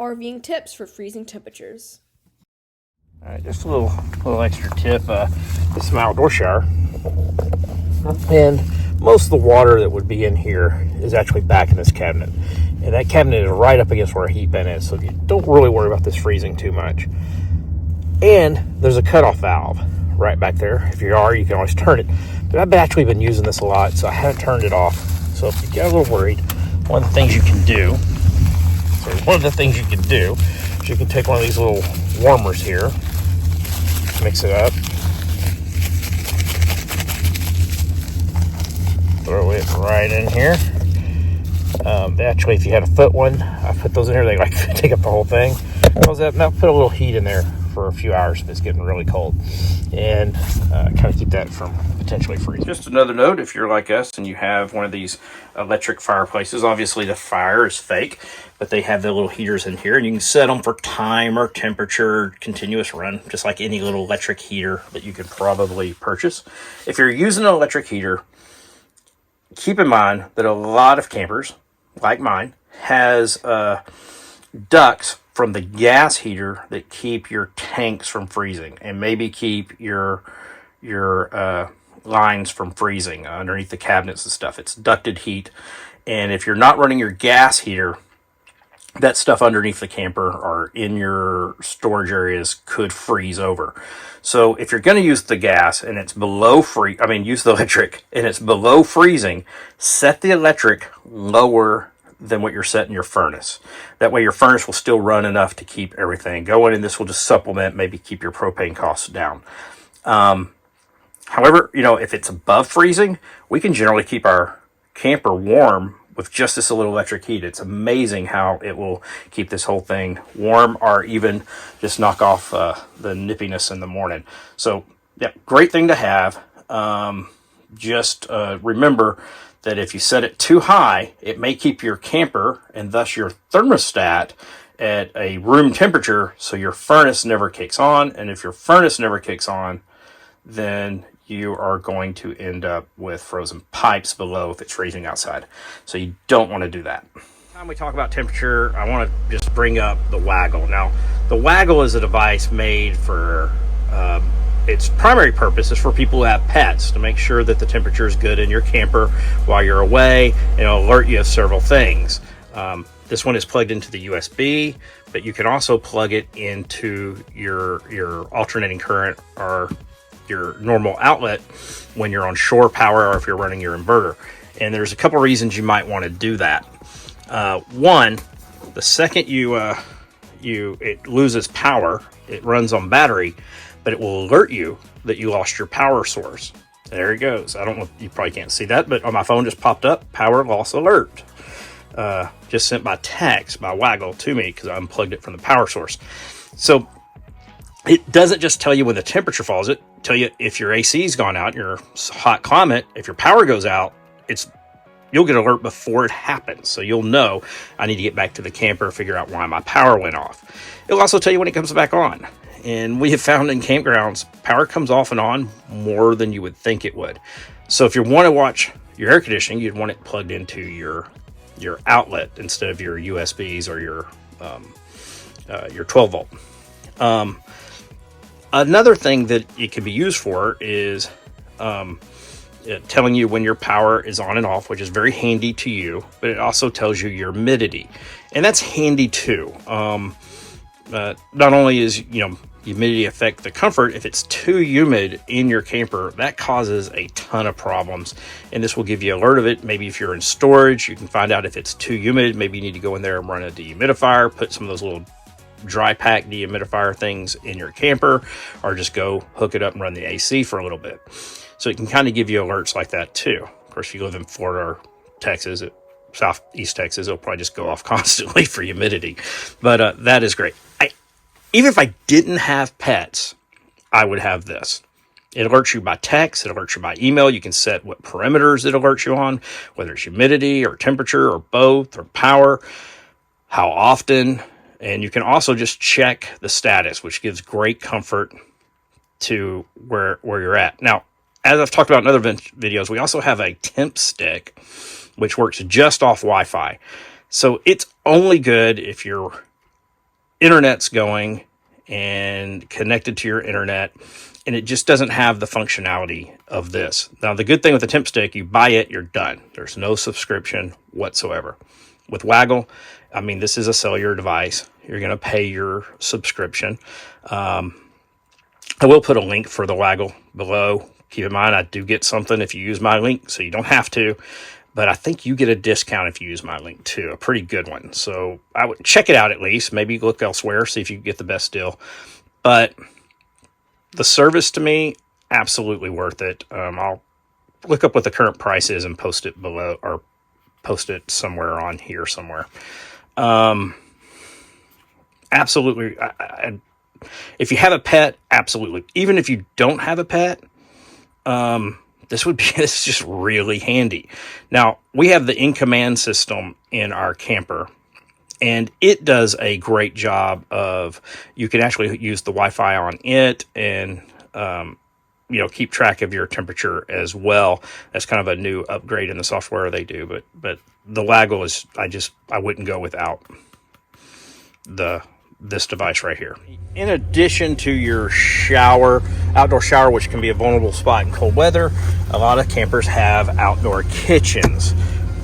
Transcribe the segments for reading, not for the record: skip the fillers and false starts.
RVing tips for freezing temperatures. All right, just a little extra tip. This is my outdoor shower, and most of the water that would be in here is actually back in this cabinet, and that cabinet is right up against where our heat vent is, so you don't really worry about this freezing too much. And there's a cutoff valve right back there. If you can always turn it. But I've actually been using this a lot, so I haven't turned it off. So if you get a little worried, one of the things you can do is you can take one of these little warmers here, mix it up, throw it right in here. Actually, if you had a foot one, I put those in here. They like take up the whole thing. Now put a little heat in there for a few hours if it's getting really cold, and kind of keep that from potentially freezing. Just another note, if you're like us and you have one of these electric fireplaces, obviously the fire is fake, but they have the little heaters in here, and you can set them for time or temperature, continuous run, just like any little electric heater that you could probably purchase. If you're using an electric heater, keep in mind that a lot of campers, like mine, has ducts from the gas heater that keep your tanks from freezing, and maybe keep your lines from freezing underneath the cabinets and stuff. It's ducted heat, and if you're not running your gas heater, that stuff underneath the camper or in your storage areas could freeze over. So if you're going to use the gas and it's below use the electric and it's below freezing, set the electric lower than what you're setting your furnace. That way your furnace will still run enough to keep everything going, and this will just supplement, maybe keep your propane costs down. However, if it's above freezing, we can generally keep our camper warm with just this little electric heat. It's amazing how it will keep this whole thing warm, or even just knock off the nippiness in the morning. So yeah, great thing to have. Just remember that if you set it too high, it may keep your camper and thus your thermostat at a room temperature, so your furnace never kicks on. And if your furnace never kicks on, then you are going to end up with frozen pipes below if it's freezing outside. So you don't want to do that. Every time we talk about temperature, I want to just bring up the Waggle. Now, the Waggle is a device made for its primary purpose is for people who have pets, to make sure that the temperature is good in your camper while you're away, and it'll alert you of several things. This one is plugged into the USB, but you can also plug it into your alternating current or your normal outlet when you're on shore power, or if you're running your inverter. And there's a couple reasons you might want to do that. One, the second it loses power, it runs on battery, but it will alert you that you lost your power source. There it goes. I don't know, you probably can't see that, but on my phone just popped up, power loss alert. Just sent by text by Waggle to me because I unplugged it from the power source. So it doesn't just tell you when the temperature falls, it tell you if your AC's gone out, your hot climate, if your power goes out, you'll get an alert before it happens. So you'll know, I need to get back to the camper, figure out why my power went off. It'll also tell you when it comes back on. And we have found in campgrounds, power comes off and on more than you would think it would. So if you want to watch your air conditioning, you'd want it plugged into your outlet instead of your USBs or your 12 volt. Another thing that it can be used for is telling you when your power is on and off, which is very handy to you, but it also tells you your humidity, and that's handy too. Not only is humidity affect the comfort, if it's too humid in your camper, that causes a ton of problems, and this will give you an alert of it. Maybe if you're in storage, you can find out if it's too humid. Maybe you need to go in there and run a dehumidifier, put some of those little dry pack dehumidifier things in your camper, or just go hook it up and run the AC for a little bit. So it can kind of give you alerts like that too. Of course, if you live in Florida or Texas, Southeast Texas, it'll probably just go off constantly for humidity. But that is great. Even if I didn't have pets, I would have this. It alerts you by text, it alerts you by email. You can set what parameters it alerts you on, whether it's humidity or temperature or both or power, how often. And you can also just check the status, which gives great comfort to where you're at. Now, as I've talked about in other videos, we also have a temp stick, which works just off Wi-Fi. So it's only good if you're internet's going and connected to your internet, and it just doesn't have the functionality of this. Now, the good thing with the temp stick, you buy it, you're done. There's no subscription whatsoever. With Waggle, I mean, this is a cellular device. You're going to pay your subscription. I will put a link for the Waggle below. Keep in mind, I do get something if you use my link, so you don't have to. But I think you get a discount if you use my link too, a pretty good one. So I would check it out at least. Maybe look elsewhere, see if you can get the best deal. But the service to me, absolutely worth it. I'll look up what the current price is and post it below, or post it somewhere on here somewhere. Absolutely. If you have a pet, absolutely. Even if you don't have a pet, this is just really handy. Now, we have the in-command system in our camper, and it does a great job of, you can actually use the Wi-Fi on it and, keep track of your temperature as well. That's kind of a new upgrade in the software they do, but the Waggle is, I wouldn't go without this device right here. In addition to your outdoor shower, which can be a vulnerable spot in cold weather, a lot of campers have outdoor kitchens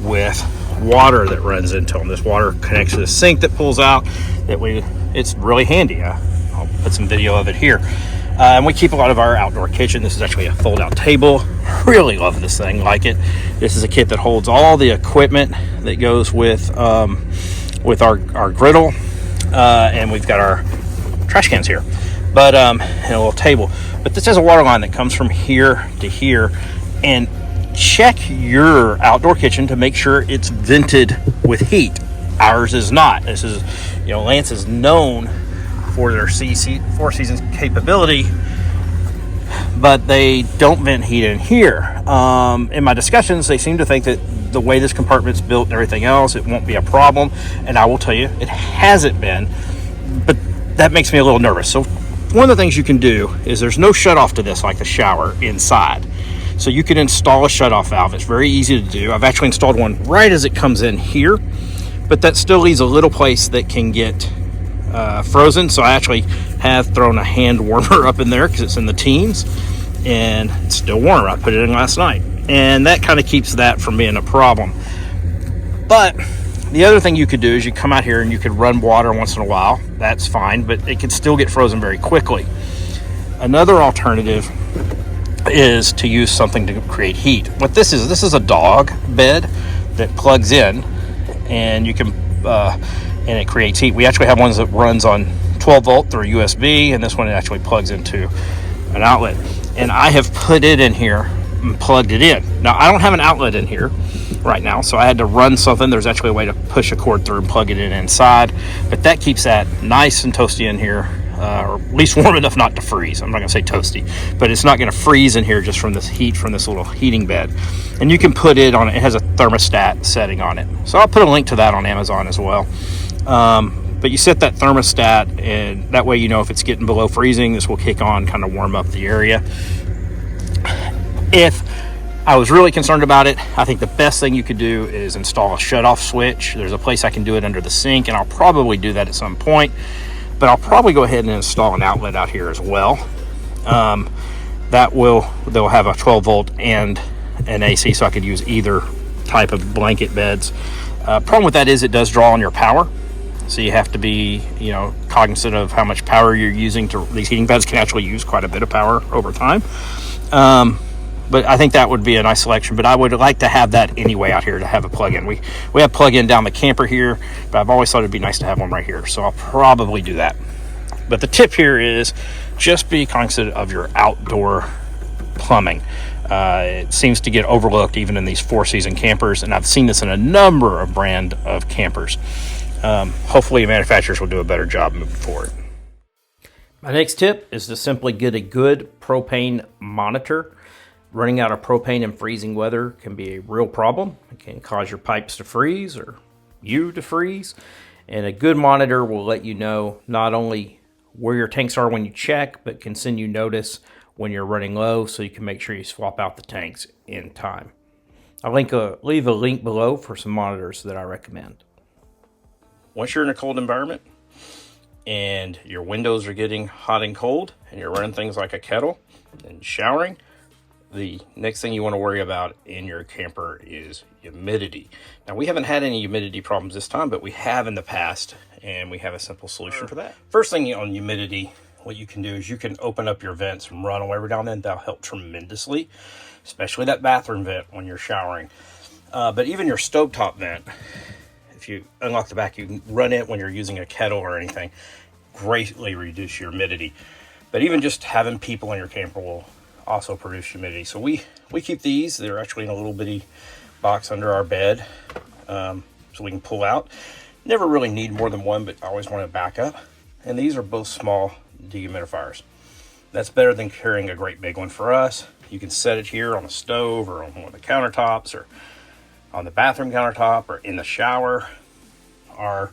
with water that runs into them. This water connects to the sink that pulls out. It's really handy. I'll put some video of it here. And we keep a lot of our outdoor kitchen. This is actually a fold-out table. Really love this thing. Like it. This is a kit that holds all the equipment that goes with our griddle. And we've got our trash cans here, but and a little table. But this has a water line that comes from here to here. And check your outdoor kitchen to make sure it's vented with heat. Ours is not. This is, Lance is known for their Four Seasons capability, but they don't vent heat in here. In my discussions, they seem to think that the way this compartment's built and everything else, it won't be a problem. And I will tell you, it hasn't been, but that makes me a little nervous. So one of the things you can do is, there's no shut off to this like the shower inside. So you can install a shut off valve. It's very easy to do. I've actually installed one right as it comes in here, but that still leaves a little place that can get frozen. So I actually have thrown a hand warmer up in there because it's in the teens and it's still warm. I put it in last night, and that kind of keeps that from being a problem. But the other thing you could do is, you come out here and you could run water once in a while. That's fine, but it can still get frozen very quickly. Another alternative is to use something to create heat. What this is a dog bed that plugs in, and you can and it creates heat. We actually have ones that runs on 12 volt through USB, and this one actually plugs into an outlet. And I have put it in here and plugged it in. Now, I don't have an outlet in here right now, so I had to run something. There's actually a way to push a cord through and plug it in inside, but that keeps that nice and toasty in here, or at least warm enough not to freeze. I'm not going to say toasty, but it's not going to freeze in here just from this heat from this little heating bed. And you can put it on, it has a thermostat setting on it. So I'll put a link to that on Amazon as well. But you set that thermostat, and that way if it's getting below freezing, this will kick on, kind of warm up the area. If I was really concerned about it, I think the best thing you could do is install a shut-off switch. There's a place I can do it under the sink, and I'll probably do that at some point. But I'll probably go ahead and install an outlet out here as well. They'll have a 12 volt and an AC, so I could use either type of blanket beds. Problem with that is, it does draw on your power. So you have to be, cognizant of how much power you're using. These heating beds can actually use quite a bit of power over time. But I think that would be a nice selection. But I would like to have that anyway out here, to have a plug-in. We have plug-in down the camper here, but I've always thought it'd be nice to have one right here. So I'll probably do that. But the tip here is, just be cognizant of your outdoor plumbing. It seems to get overlooked even in these four-season campers, and I've seen this in a number of brand of campers. Hopefully manufacturers will do a better job moving forward. My next tip is to simply get a good propane monitor. Running out of propane in freezing weather can be a real problem. It can cause your pipes to freeze or you to freeze. And a good monitor will let you know not only where your tanks are when you check, but can send you notice when you're running low, so you can make sure you swap out the tanks in time. I'll leave a link below for some monitors that I recommend. Once you're in a cold environment, and your windows are getting hot and cold, and you're running things like a kettle and showering, the next thing you want to worry about in your camper is humidity. Now, we haven't had any humidity problems this time, but we have in the past, and we have a simple solution for that. First thing on humidity, what you can do is you can open up your vents and run them every now and then. That'll help tremendously, especially that bathroom vent when you're showering. But even your stovetop vent, if you unlock the back, you can run it when you're using a kettle or anything, greatly reduce your humidity. But even just having people in your camper will also produce humidity. So we keep these. They're actually in a little bitty box under our bed, so we can pull out. Never really need more than one, but I always want to back up. And these are both small dehumidifiers. That's better than carrying a great big one for us. You can set it here on the stove or on one of the countertops or on the bathroom countertop or in the shower or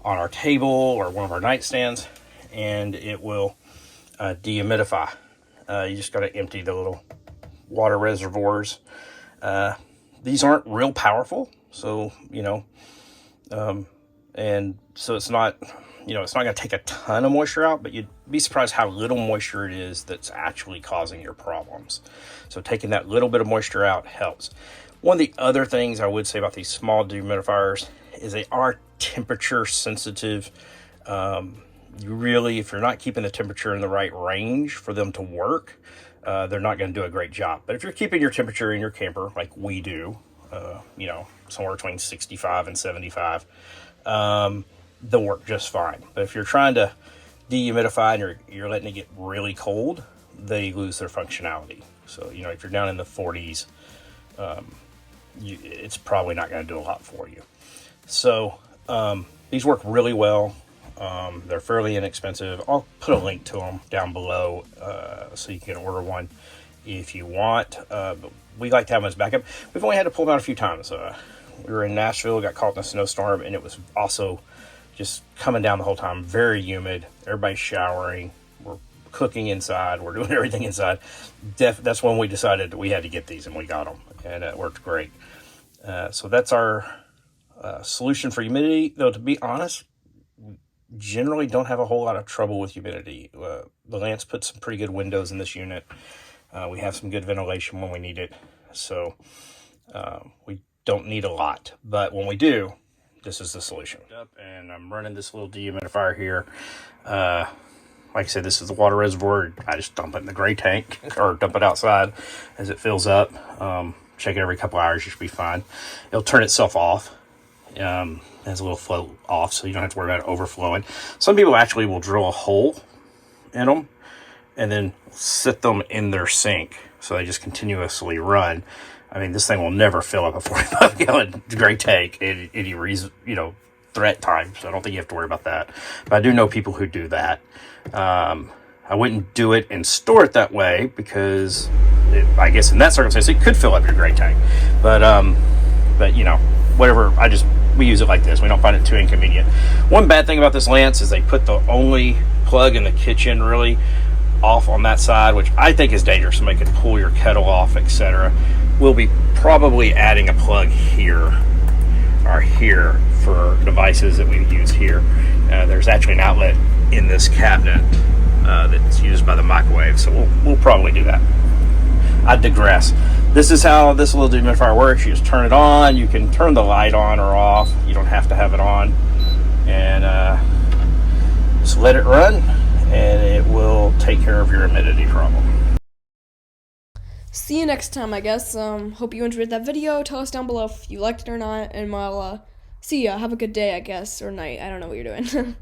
on our table or one of our nightstands, and it will dehumidify. You just got to empty the little water reservoirs. These aren't real powerful, so and so it's not going to take a ton of moisture out, but you'd be surprised how little moisture it is that's actually causing your problems. So taking that little bit of moisture out helps. One of the other things I would say about these small dehumidifiers is they are temperature sensitive. If you're not keeping the temperature in the right range for them to work, they're not going to do a great job. But if you're keeping your temperature in your camper like we do, somewhere between 65 and 75, they'll work just fine. But if you're trying to dehumidify and you're letting it get really cold, they lose their functionality. So, if you're down in the 40s, it's probably not going to do a lot for you. So these work really well. They're fairly inexpensive. I'll put a link to them down below so you can order one if you want. But we like to have them as backup. We've only had to pull them out a few times. We were in Nashville, got caught in a snowstorm, and it was also just coming down the whole time. Very humid. Everybody's showering. We're cooking inside. We're doing everything inside. That's when we decided we had to get these, and we got them, and it worked great. So that's our solution for humidity. Though, to be honest, generally don't have a whole lot of trouble with humidity. The Lance put some pretty good windows in this unit. We have some good ventilation when we need it. So we don't need a lot. But when we do, this is the solution. And I'm running this little dehumidifier here. Like I said, this is the water reservoir. I just dump it in the gray tank or dump it outside as it fills up. Check it every couple hours. You should be fine. It'll turn itself off. Has a little flow off, so you don't have to worry about it overflowing. Some people actually will drill a hole in them and then sit them in their sink, so they just continuously run. I mean, this thing will never fill up a 45-gallon gray tank at any reason, threat time. So I don't think you have to worry about that. But I do know people who do that. I wouldn't do it and store it that way because I guess in that circumstance it could fill up your gray tank. But whatever. We use it like this. We don't find it too inconvenient. One bad thing about this Lance is they put the only plug in the kitchen really off on that side, which I think is dangerous. Somebody could pull your kettle off, etc. We'll be probably adding a plug here or here for devices that we use here. There's actually an outlet in this cabinet that's used by the microwave, so we'll probably do that. I digress. This is how this little dehumidifier works. You just turn it on. You can turn the light on or off. You don't have to have it on. And just let it run, and it will take care of your humidity problem. See you next time, I guess. Hope you enjoyed that video. Tell us down below if you liked it or not, and I'll see ya. Have a good day, I guess, or night. I don't know what you're doing.